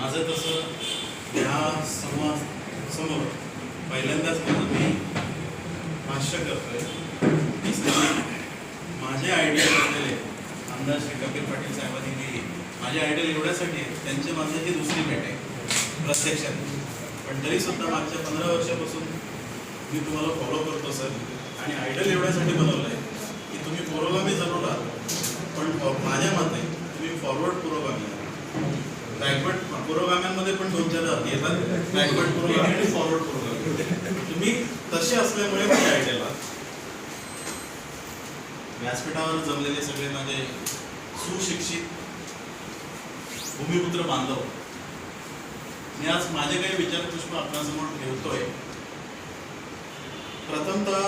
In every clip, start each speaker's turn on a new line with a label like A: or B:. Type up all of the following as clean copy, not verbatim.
A: माझं तसं ह्या समोर पहिल्यांदाच मी भाष्य करतोय की माझे आयडियल असलेले आमदार श्री कपिल पाटील साहेबांनी दिली. माझे आयडियल एवढ्यासाठी आहे, त्यांचे माझं ही दुसरी भेट आहे प्रत्यक्षात. पण तरीसुद्धा मागच्या 15 वर्षापासून मी तुम्हाला फॉलो करतो सर. आणि आयडियल एवढ्यासाठी बनवलं आहे की तुम्ही पुरोगामी जरूर आहात, पण माझ्या मते तुम्ही फॉरवर्ड पुरोगामी आहात. बॅकवर्ड पुरोगाम्यांमध्ये पण 2-4 येतात, बॅकवर्ड पुरोगामी आणि फॉरवर्ड पुरोगामी. तुम्ही तसे असल्यामुळे मी आयडियल आहात. व्यासपीठावर जमलेले सगळे माझे सुशिक्षित भूमिपुत्र बांधव, मी आज माझे काही विचारपुष्प आपणासमोर ठेवतोय. प्रथमतः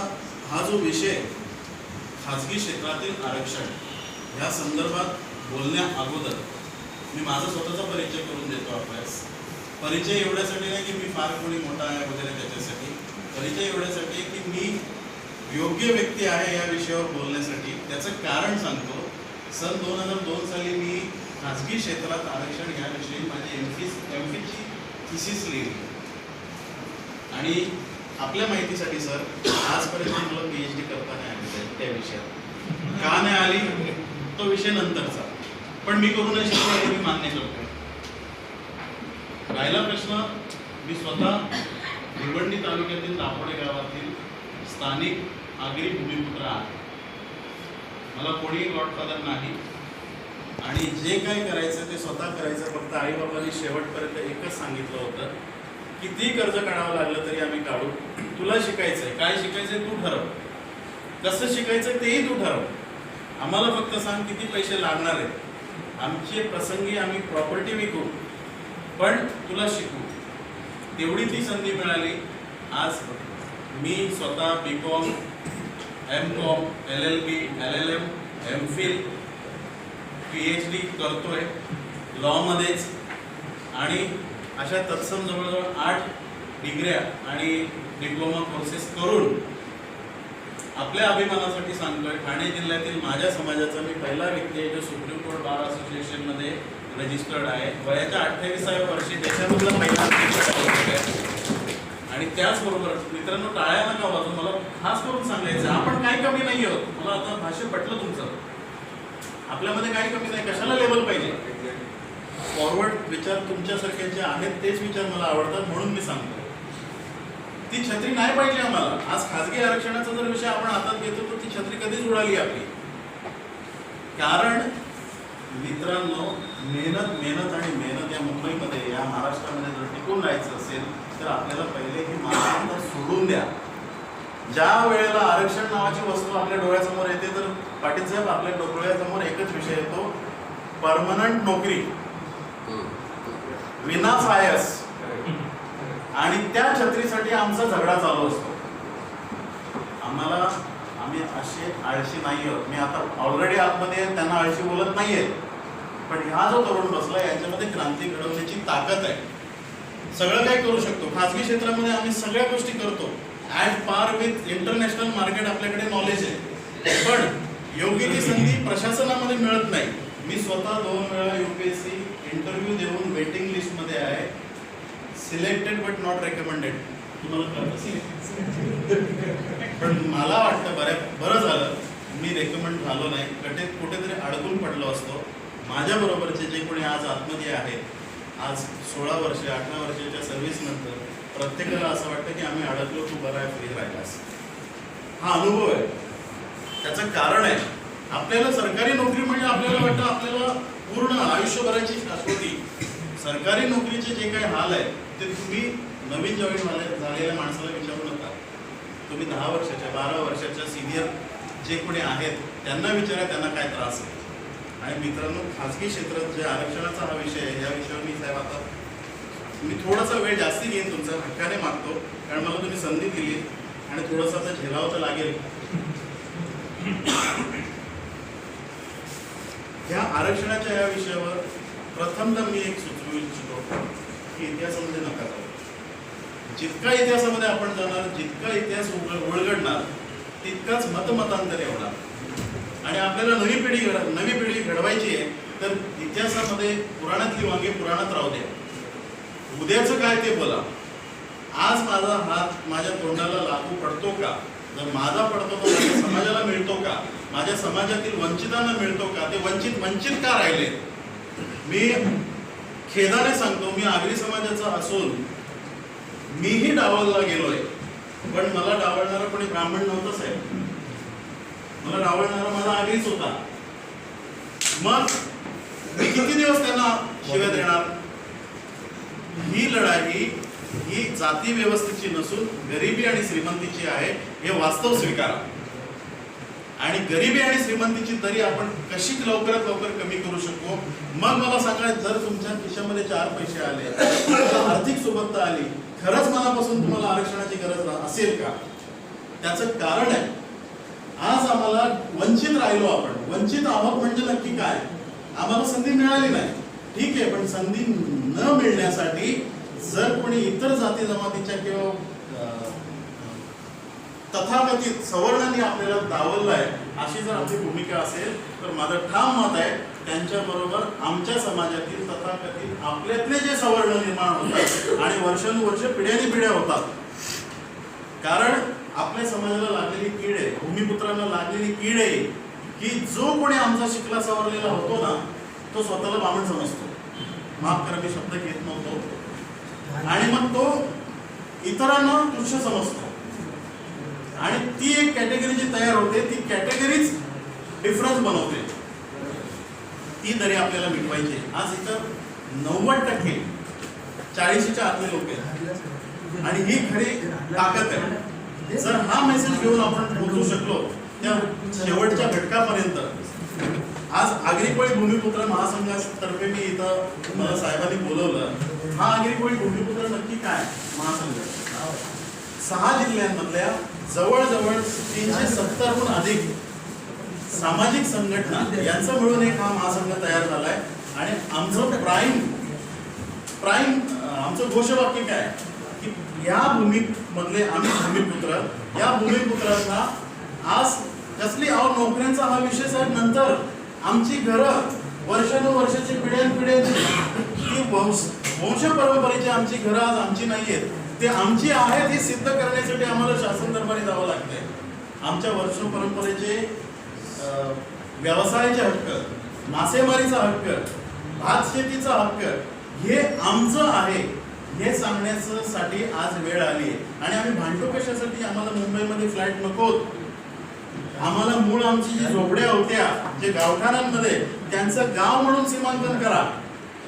A: हा जो विषय खाजगी क्षेत्रातील आरक्षण या संदर्भात बोलण्या अगोदर मी माझा स्वतःचा परिचय करून देतो आपल्यास. परिचय एवढ्यासाठी नाही की मी फार कोणी मोठा आहे वगैरे त्याच्यासाठी, परिचय एवढ्यासाठी की मी योग्य व्यक्ती आहे या विषयावर बोलण्यासाठी. त्याचं कारण सांगतो. सन 2002 साली मी खाजगी क्षेत्रात आरक्षण याविषयी माझी एमफिलची थिसिस लिहिली. आणि आपल्या माहितीसाठी सर, आजपर्यंत मला PhD करता नाही आली त्या विषयात. का नाही आली तो विषय नंतरचा, पण मी करू नाही शकलो हे मी मान्य करतो. राहिला प्रश्न, मी स्वतः भिवंडी तालुक्यातील दापोडे गावातील स्थानिक आगरी भूमिपुत्र आहे. मला कोणीही गॉडफादर नाही आणि जे काही करायचं ते स्वतः करायचं. फक्त आईबाबांनी शेवटपर्यंत एकच सांगितलं होतं, किती कर्ज काढावं लागलं तरी आम्ही काढू, तुला शिकायचंय, काय शिकायचंय तू ठरव, कसं शिकायचं तेही तू ठरव, आम्हाला फक्त सांग किती पैसे लागणार आहेत. आमचे प्रसंगी आम्ही प्रॉपर्टी विकू, पण तुला शिकू. तेवढी ती संधी मिळाली. आज मी स्वतः BCom, MCom, LLB, LLM, MPhil, PhD करतोय लॉमध्येच. आणि अशा तत्सम जवळजवळ 8 डिग्र्या आणि डिप्लोमा कोर्सेस करून आपल्या अभिमानासाठी सांगतोय, ठाणे जिल्ह्यातील माझ्या समाजाचा मी पहिला व्यक्ती आहे जो सुप्रीम कोर्ट बार असोसिएशनमध्ये रजिस्टर्ड आहे. वयाच्या 28व्या वर्षी देशामधला पहिला आहे. आणि त्याचबरोबर मित्रांनो, टाळ्या नका वाजू, मला खास करून सांगायचं आपण काही कमी नाही आहोत. मला आता भाष्य पटलं तुमचं, आपल्यामध्ये काही कमी नाही, कशाला लेबल पाहिजे. फॉरवर्ड विचार तुमच्यासारखे जे आहेत तेच विचार मला आवडतात, म्हणून मी सांगतो. ती छत्री नाही पाहिजे आम्हाला. आज खाजगी आरक्षणाचा जर विषय आपण हातात घेतो तर ती छत्री कधीच उडाली आपली. कारण मित्रांनो, मेहनत आणि मेहनत या मुंबईमध्ये, या महाराष्ट्रामध्ये जर टिकून राहायचं असेल तर आपल्याला पहिले ही मानसिकता सोडून द्या. ज्या वेळेला आरक्षण नावाची वस्तू आपल्या डोळ्यासमोर येते तर पाटील साहेब आपल्या डोळ्यासमोर एकच विषय येतो, परमनंट नोकरी विना फायस. आणि त्या छत्रीसाठी आमचा झगडा चालू असतो. आम्ही असे आळशी नाही आहोत. मी आता ऑलरेडी आतमध्ये त्यांना आळशी बोलत नाहीये, पण हा जो तरुण बसला याच्यामध्ये क्रांती घडवण्याची ताकद आहे. सगळं काही करू शकतो. खाजगी क्षेत्रामध्ये आम्ही सगळ्या गोष्टी करतो. At par with international market आपल्याकडे नॉलेज आहे, पण योग्य ती संधी प्रशासनामध्ये मिळत नाही. मी स्वतः 2 वेळा UPSC इंटरव्ह्यू देऊन वेटिंग लिस्टमध्ये आहे. Selected but not recommended. तुम्हाला कळत असेल, पण मला वाटतं बरं झालं मी रेकमेंड झालो नाही. कुठेतरी अडकून पडलो असतो. माझ्याबरोबरचे जे कोणी आज आतमध्ये आहेत, आज 16 वर्ष 18 वर्षाच्या सर्व्हिसनंतर प्रत्येकाला असं वाटतं की आम्ही अडकलो, तू बरा आहे, फ्री राहिलास. हा अनुभव आहे. त्याचं कारण आहे, आपल्याला सरकारी नोकरी म्हणजे आपल्याला वाटतं आपल्याला पूर्ण आयुष्यभराची शाश्वती. सरकारी नोकरीचे जे काही हाल आहे ते तुम्ही नवीन जॉईन झालेल्या माणसाला विचारू नका. तुम्ही 10 वर्षाच्या 12 वर्षाच्या सिनियर जे कोणी आहेत त्यांना विचारा, त्यांना काय त्रास आहे. आणि मित्रांनो, खाजगी क्षेत्रात जे आरक्षणाचा हा विषय आहे, या विषयावर मी साहेब आता मी थोडासा वेळ जास्ती घेईन तुमचा, हक्काने मागतो, कारण मला तुम्ही संधी दिली आणि थोडंसं आता झेलावं तर लागेल. ह्या आरक्षणाच्या या विषयावर प्रथमतः मी एक सुचवू इच्छितो की इतिहासामध्ये नका जाऊ. जितका इतिहासामध्ये आपण जाणार, जितका इतिहास उलगडणार, तितकाच मतमतांतरे होणार. आणि आपल्याला नवी पिढी घडवायची आहे तर इतिहासामध्ये पुराणातली वांगी पुराणात राहू द्या. उद्याचं काय ते बोला. आज माझा हात माझ्या तोंडाला लागू पडतो का? जर माझा पडतो तर माझ्या समाजाला मिळतो का? माझ्या समाजातील वंचितांना मिळतो का? ते वंचित का राहिले? मी खेदाने सांगतो, मी आगरी समाजाचा असून मीही डावलला गेलोय, पण मला डावलणारा कोणी ब्राह्मण नव्हतंच आहे. मला डावलणारा माझा आगरीच होता. मग मी किती दिवस त्यांना शिव्या देणार? ही लढाई ही जाती व्यवस्थेची नसून गरिबी आणि श्रीमंतीची आहे, हे वास्तव स्वीकारा. आणि गरिबी आणि श्रीमंतीची तरी आपण कशी लवकरात लवकर कमी करू शकू. मग मला सांगा, जर तुमच्या खिशामध्ये 4 पैसे आले, आर्थिक सुबत्ता आली, खरंच मनापासून तुम्हाला आरक्षणाची गरज असेल का? त्याचं कारण आहे, आज आम्हाला वंचित राहिलो. आपण वंचित आहोत म्हणजे नक्की काय? आम्हाला संधी मिळाली नाही, ठीक आहे, पण संधी न मिळण्यासाठी जर कोणी इतर जाती जमातीच्या किंवा तथाकथित सवर्णांनी आपल्याला डावललाय, अशी जर आपली भूमिका असेल तर माझं ठाम मत आहे, त्यांच्याबरोबर आमच्या समाजातील तथाकथित आपल्यातले जे सवर्ण निर्माण होतात आणि वर्षानुवर्ष पिढ्यानी पिढ्या होतात. कारण आपल्या समाजाला लागलेली कीड आहे, भूमिपुत्रांना लागलेली कीड आहे की जो कोणी आमचा शिकला सवरलेला होतो ना, तो स्वतःला ब्राह्मण समजतो. माफ करा, मी शब्द घेत नव्हतो. आणि मग तो इतरांना तुच्छ समजतो आणि ती एक कॅटेगरी जी तयार होते, ती कॅटेगरीच डिफरन्स बनवते. ती तरी आपल्याला मिटवायची. आज इथं 90% 40च्या आतले लोक आहेत आणि ही खरी ताकद आहे. जर हा मेसेज घेऊन आपण पोहोचू शकलो त्या शेवटच्या घटकापर्यंत. आज आगरी-कोळी भूमिपुत्र महासंघातर्फे मी इथं मला साहेबांनी बोलवलं. हा आगरी-कोळी भूमिपुत्र नक्की काय महासंघ? 6 जिल्ह्यांमधल्या जवळजवळ 370हून अधिक सामाजिक संघटना यांचं मिळून एक हा महासंघ तयार झालाय. आणि आमचं प्राईम आमचं घोषवाक्य काय की या भूमीमधले आम्ही भूमिपुत्र, या भूमिपुत्रांना आज कसली नोकऱ्यांचा हा विषय साहेब नंतर आमची घरं वर्षानुवर्षाची पिढ्यानपिढ्यांची ती वंश परंपरेची आमची घरं आज आमची नाही आहेत, ते आमची आहेत हे सिद्ध करण्यासाठी आम्हाला शासन दरबारी जावं लागतंय. आमच्या वर्ष परंपरेचे व्यवसायाचे हक्क, मासेमारीचा हक्क, भात शेतीचा हक्क हे आमचं आहे हे सांगण्यासाठी आज वेळ आली आहे. आणि आम्ही भांडतो कशासाठी? आम्हाला मुंबईमध्ये फ्लॅट नकोत. आम्हाला मूळ आमची जी झोपड्या होत्या जे गावठाणांमध्ये, त्यांचं गाव म्हणून सीमांकन करा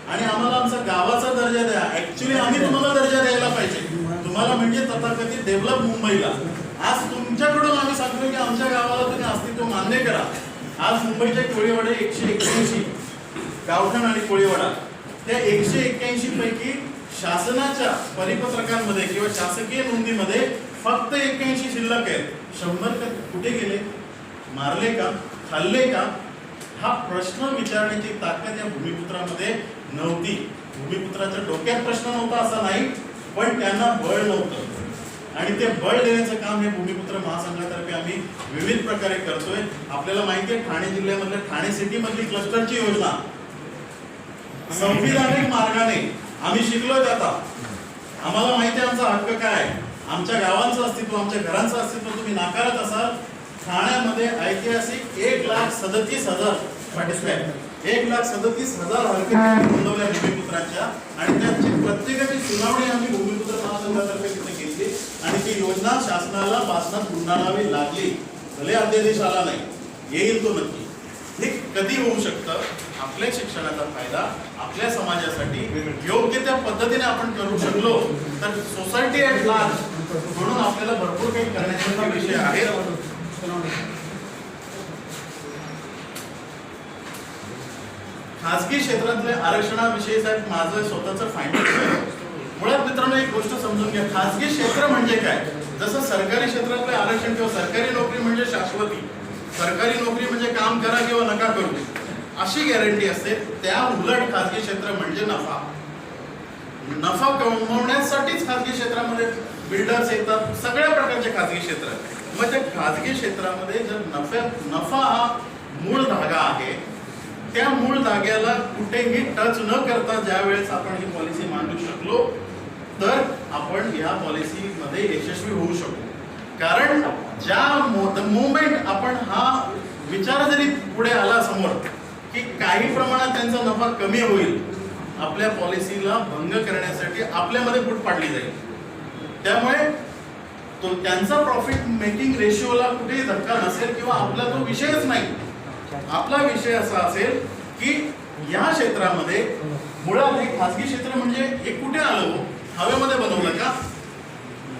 A: आणि आम्हाला आमचा गावाचा दर्जा द्या. ऍक्च्युली आम्ही तुम्हाला दर्जा द्यायला पाहिजे, तुम्हाला म्हणजे तथाकथित डेव्हलप मुंबईला. आज तुमच्याकडून आम्ही सांगतो की आमच्या गावाला तुम्ही अस्तित्व मान्य करा. आज मुंबईचे कोळीवाडे 181 गावठाण आणि कोळीवाडा, त्या 181 पैकी शासनाच्या परिपत्रकांमध्ये किंवा शासकीय नोंदीमध्ये फक्त 81 शिल्लक आहेत. 100 कुठे गेले? मारले का? खाल्ले का? हा प्रश्न विचारण्याची ताकद या भूमिपुत्रामध्ये नव्हती. भूमिपुत्राच्या डोक्यात प्रश्न नव्हता असा नाही, पण त्यांना बळ नव्हतं. आणि ते बळ देण्याचं काम हे भूमिपुत्र महासंघातर्फे आम्ही विविध प्रकारे करतोय. आपल्याला माहिती आहे ठाणे जिल्ह्यामधल्या ठाणे सिटी मधली क्लस्टरची योजना संविधानिक मार्गाने आम्ही शिकलोय. आता आम्हाला माहिती आहे आमचा हक्क काय, आमच्या गावांचं अस्तित्व, आमच्या घरांचं अस्तित्व तुम्ही नाकारत असाल. ठाण्यामध्ये ऐतिहासिक 1,37,000 पार्टिसिपेंट, 1,37,000 हरकती नोंदवल्या भूमिपुत्रांच्या आणि त्यांची प्रत्येकाची सुनावणी आम्ही भूमिपुत्र महासंघातर्फे तिथे घेतली आणि ती योजना शासनाला वाचनात गुंडाळावी लागली. भले अध्यादेश आला नाही, येईल तो नक्की. हे कधी होऊ शकतं? आपल्या शिक्षणाचा फायदा आपल्या समाजासाठी योग्य त्या पद्धतीने आपण करू शकलो तर सोसायटी ॲट लार्ज म्हणून आपल्याला भरपूर काही करण्याचे विषय आहेत. खाजगी क्षेत्रातल्या आरक्षणाविषयी साहेब माझं स्वतःचं फायनल आहे. मुळात मित्रांनो एक गोष्ट समजून घ्या, खाजगी क्षेत्र म्हणजे काय? जसं सरकारी क्षेत्रातले आरक्षण किंवा सरकारी नोकरी म्हणजे शाश्वती, सरकारी नोकरी म्हणजे काम करा किंवा नका करू अशी गॅरंटी असते. त्या उलट खाजगी क्षेत्र म्हणजे नफा. नफा कमवण्यासाठीच खाजगी क्षेत्रामध्ये बिल्डर्स येतात, सगळ्या प्रकारचे खाजगी क्षेत्र. मग त्या खाजगी क्षेत्रामध्ये जर नफा हा मूळ धागा आहे, त्या मूळ जागेला कुठेही टच न करता ज्या वेळेस आपण ही पॉलिसी मांडू शकलो तर आपण या पॉलिसीमध्ये यशस्वी होऊ शकू. कारण ज्या मोमेंट आपण हा विचार जरी पुढे आला समोर की काही प्रमाणात त्यांचा नफा कमी होईल, आपल्या पॉलिसीला भंग करण्यासाठी आपल्यामध्ये फूट पाडली जाईल. त्यामुळे तो त्यांचा प्रॉफिट मेकिंग रेशिओला कुठेही धक्का नसेल किंवा आपला तो विषयच नाही. आपला विषय असा असेल की या क्षेत्रामध्ये मुळात हे खासगी क्षेत्र म्हणजे हे कुठे आलं, हवेमध्ये बनवलं का?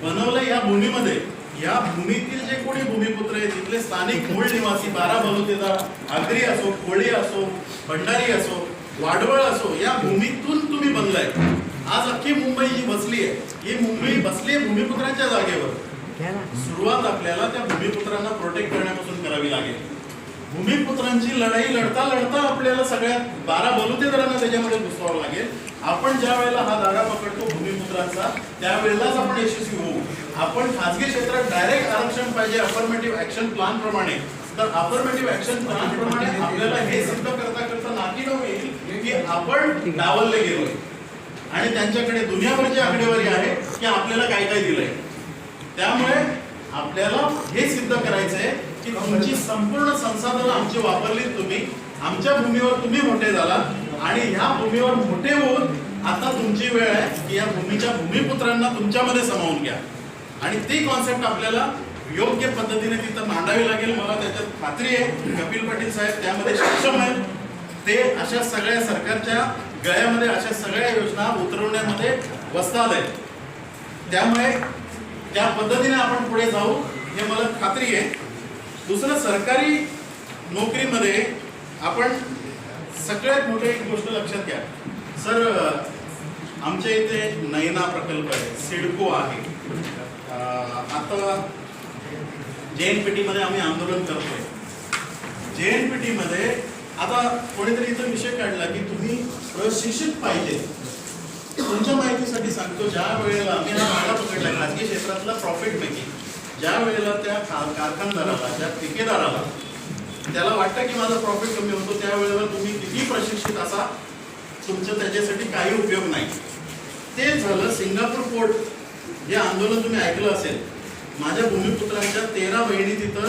A: बनवलं या भूमीमध्ये. या भूमीतील जे कोणी भूमिपुत्र आहे तिथले स्थानिक मूळ निवासी, बारा बलुतेदार, आगरी असो, कोळी असो, भंडारी असो, वाडवळ असो, या भूमीतून तुम्ही बनलाय. आज अख्खी मुंबई जी बसली आहे ही मुंबई बसली आहे भूमिपुत्रांच्या जागेवर. सुरुवात आपल्याला त्या भूमिपुत्रांना प्रोटेक्ट करण्यापासून करावी लागेल. भूमिपुत्रांची लढाई लढता लढता आपल्याला सगळ्यात 12 बलुतेदारांना त्याच्यामध्ये घुसवावं लागेल. आपण ज्या वेळेला हा धागा पकडतो भूमिपुत्रांचा त्यावेळेलाच आपण यशस्वी होऊ. आपण खासगी क्षेत्रात डायरेक्ट आरक्षण पाहिजे अफर्मेटिव्ह ऍक्शन प्लान प्रमाणे, तर अफर्मेटिव्ह ऍक्शन प्लान प्रमाणे आपल्याला हे सिद्ध करता करता नाकीनऊ येईल की आपण डावलले गेलोय आणि त्यांच्याकडे दुनियाभरची आकडेवारी आहे की आपल्याला काय काय दिलंय. त्यामुळे आपल्याला हे सिद्ध करायचंय की तुमची संपूर्ण संसाधनं आमची वापरली, तुम्ही आमच्या भूमीवर तुम्ही मोठे झाला आणि ह्या भूमीवर मोठे होऊन आता तुमची वेळ आहे की या भूमीच्या भूमिपुत्रांना तुमच्यामध्ये सामावून घ्या. आणि ती कॉन्सेप्ट आपल्याला योग्य पद्धतीने तिथं मांडावी लागेल. मला त्याच्यात खात्री आहे कपिल पाटील साहेब त्यामध्ये सक्षम आहेत. ते अशा सगळ्या सरकारच्या गळ्यामध्ये अशा सगळ्या योजना उतरवण्यामध्ये वस्ताद आहेत. त्यामुळे त्या पद्धतीने आपण पुढे जाऊ हे मला खात्री आहे. दुसरं, सरकारी नोकरीमध्ये आपण सगळ्यात मोठी एक गोष्ट लक्षात घ्या. सर, आमच्या इथे नैना प्रकल्प आहे, सिडको आहे. आता JNPT मध्ये आम्ही आंदोलन करतोय. JNPT मध्ये आता कोणीतरी इथं विषय काढला की तुम्ही प्रशिक्षित पाहिजे. तुमच्या माहितीसाठी सांगतो, ज्या वेळेला आम्ही हा भागा पकडला खासगी क्षेत्रातला प्रॉफिट मेकिंग, ज्या वेळेला त्या कारखानदाराला, ज्या ठेकेदाराला त्याला वाटतं की माझा प्रॉफिट कमी होतो, त्यावेळेला तुम्ही किती प्रशिक्षित असा तुमचं त्याच्यासाठी काही उपयोग नाही. ते झालं सिंगापूर पोर्ट. हे आंदोलन तुम्ही ऐकलं असेल. माझ्या भूमिपुत्रांच्या 13 बहिणी तिथं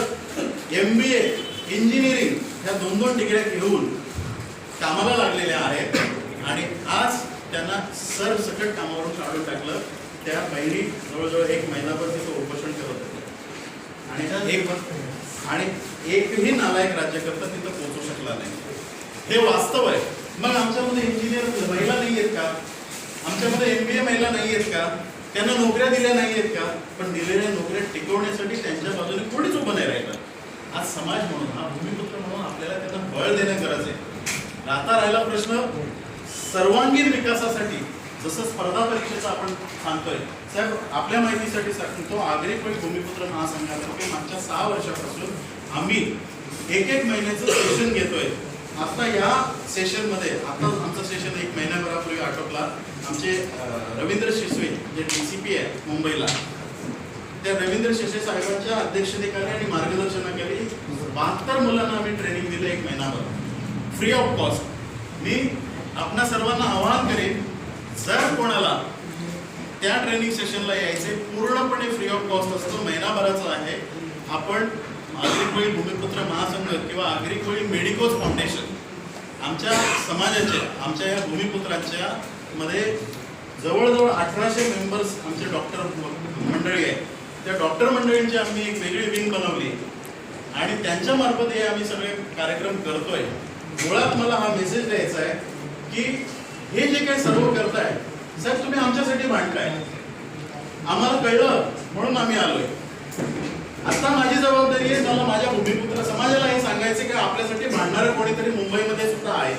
A: MBA इंजिनिअरिंग ह्या 2-2 डिग्र्या घेऊन कामाला लागलेल्या आहेत आणि आज त्यांना सरसकट कामावरून काढून टाकलं. त्या बहिणी जवळजवळ 1 महिनाभर तिथं उपोषण करत होते आणि एकही नालायक राज्यकर्ता तिथं पोहोचू शकला नाही. हे वास्तव आहे. मग आमच्यामध्ये इंजिनियर महिला नाही आहेत का? आमच्यामध्ये MBA महिला नाही आहेत का? त्यांना नोकऱ्या दिल्या नाही आहेत का? पण दिलेल्या नोकऱ्या टिकवण्यासाठी त्यांच्या बाजूने कोणीच उभं नाही राहिलं. आज समाज म्हणून, हा भूमिपुत्र म्हणून आपल्याला त्यांना बळ देणं गरज आहे. आता राहिला प्रश्न सर्वांगीण विकासासाठी. जसं स्पर्धा परीक्षेचा आपण सांगतोय, साहेब आपल्या माहितीसाठी सांगतो, आगरी कोळी भूमिपुत्र महासंघातर्फे मागच्या 6 वर्षापासून आम्ही 1 महिन्याचं सेशन घेतोय. आता या सेशनमध्ये, आता आमचं सेशन 1 महिन्याभरापूर्वी आटोपला. आमचे रवींद्र शिसवे जे DCP आहे मुंबईला, त्या रवींद्र शिसवे साहेबांच्या अध्यक्षतेखाली आणि मार्गदर्शनाखाली 72 मुलांना आम्ही ट्रेनिंग दिलं 1 महिनाभर फ्री ऑफ कॉस्ट. मी आपणा सर्वांना आवाहन करेन, जर कोणाला त्या ट्रेनिंग सेशनला यायचे, पूर्णपणे फ्री ऑफ कॉस्ट असतो, महिनाभराचं आहे. आपण आगरी कोळी भूमिपुत्र महासंघ किंवा आगरी कोळी मेडिकोज फाउंडेशन, आमच्या समाजाच्या, आमच्या या भूमिपुत्रांच्या मध्ये जवळजवळ 1800 मेंबर्स आमचे डॉक्टर मंडळी आहेत. त्या डॉक्टर मंडळींची आम्ही एक वेगळी विंग बनवली आणि त्यांच्या मार्फत हे आम्ही सगळे कार्यक्रम करतोय. मुळात मला हा मेसेज द्यायचा आहे की हे जे काही सर्व करताय, साहेब तुम्ही आमच्यासाठी भांडताय, आम्हाला कळलं म्हणून आम्ही आलोय. आता माझी जबाबदारी आहे मला माझ्या भूमिपुत्र समाजाला हे सांगायचे की आपल्यासाठी भांडणारं कोणीतरी मुंबईमध्ये सुद्धा आहे.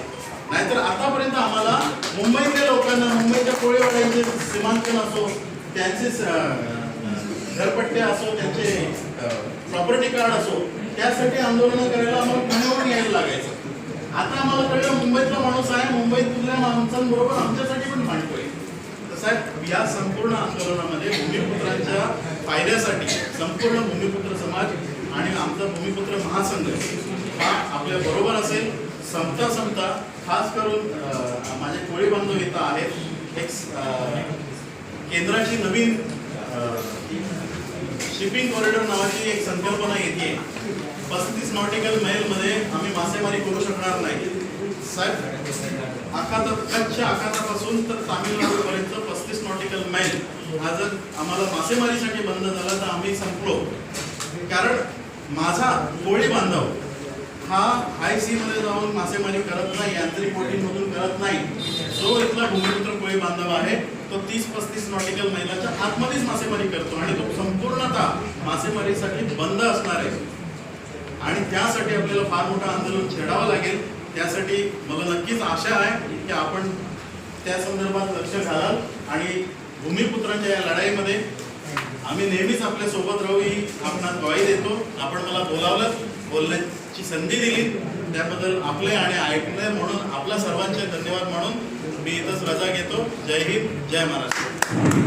A: नाहीतर आतापर्यंत आम्हाला मुंबईतल्या लोकांना, मुंबईच्या कोळीवाड्यांचे सीमांकन असो, त्यांचे घरपट्टे असो, त्यांचे प्रॉपर्टी कार्ड असो, त्यासाठी आंदोलनं करायला आम्हाला पुण्यावरून यायला लागायचं. आता आम्हाला कळलं मुंबईतला माणूस आहे, मुंबईतल्या माणसांबरोबर आमच्यासाठी पण भांडतोय. साहेब या संपूर्ण आंदोलनामध्ये भूमिपुत्रांच्या फायद्यासाठी संपूर्ण भूमिपुत्र समाज आणि आमचा भूमिपुत्र महासंघ हा आपल्या बरोबर असेल. संपता खास करून माझे कोळी बांधव इथं आहेत. एक केंद्राची नवीन शिपिंग कॉरिडॉर नावाची एक संकल्पना येते. 35 नॉटिकल मैलमध्ये आम्ही मासेमारी करू शकणार नाही साहेब. कच्छ आखातापासून तर तामिळनाडूपर्यंत 35 नॉटिकल मैल हा जर आम्हाला मासेमारीसाठी बंद झाला तर आम्ही संपलो. कारण माझा कोळी बांधव हा हाय सी मध्ये जाऊन मासेमारी करत नाही, यांत्रिक बोटींमधून करत नाही. जो इथला भूमिपुत्र कोळी बांधव आहे तो 30-35 नॉटिकल मैलाच्या आतमध्येच मासेमारी करतो आणि तो संपूर्णतः मासेमारीसाठी बंद असणार आहे. आणि त्यासाठी आपल्याला फार मोठं आंदोलन छेडावं लागेल. त्यासाठी मला नक्कीच आशा आहे की आपण त्या संदर्भात लक्ष घालाल आणि भूमिपुत्रांच्या या लढाईमध्ये आम्ही नेहमीच आपल्या सोबत राहू ही आपणास ग्वाही देतो. आपण मला बोलावलं, बोलण्याची संधी दिली त्याबद्दल आपले आणि ऐकले म्हणून आपला सर्वांचे धन्यवाद म्हणून मी इथंच रजा घेतो. जय हिंद, जय महाराष्ट्र.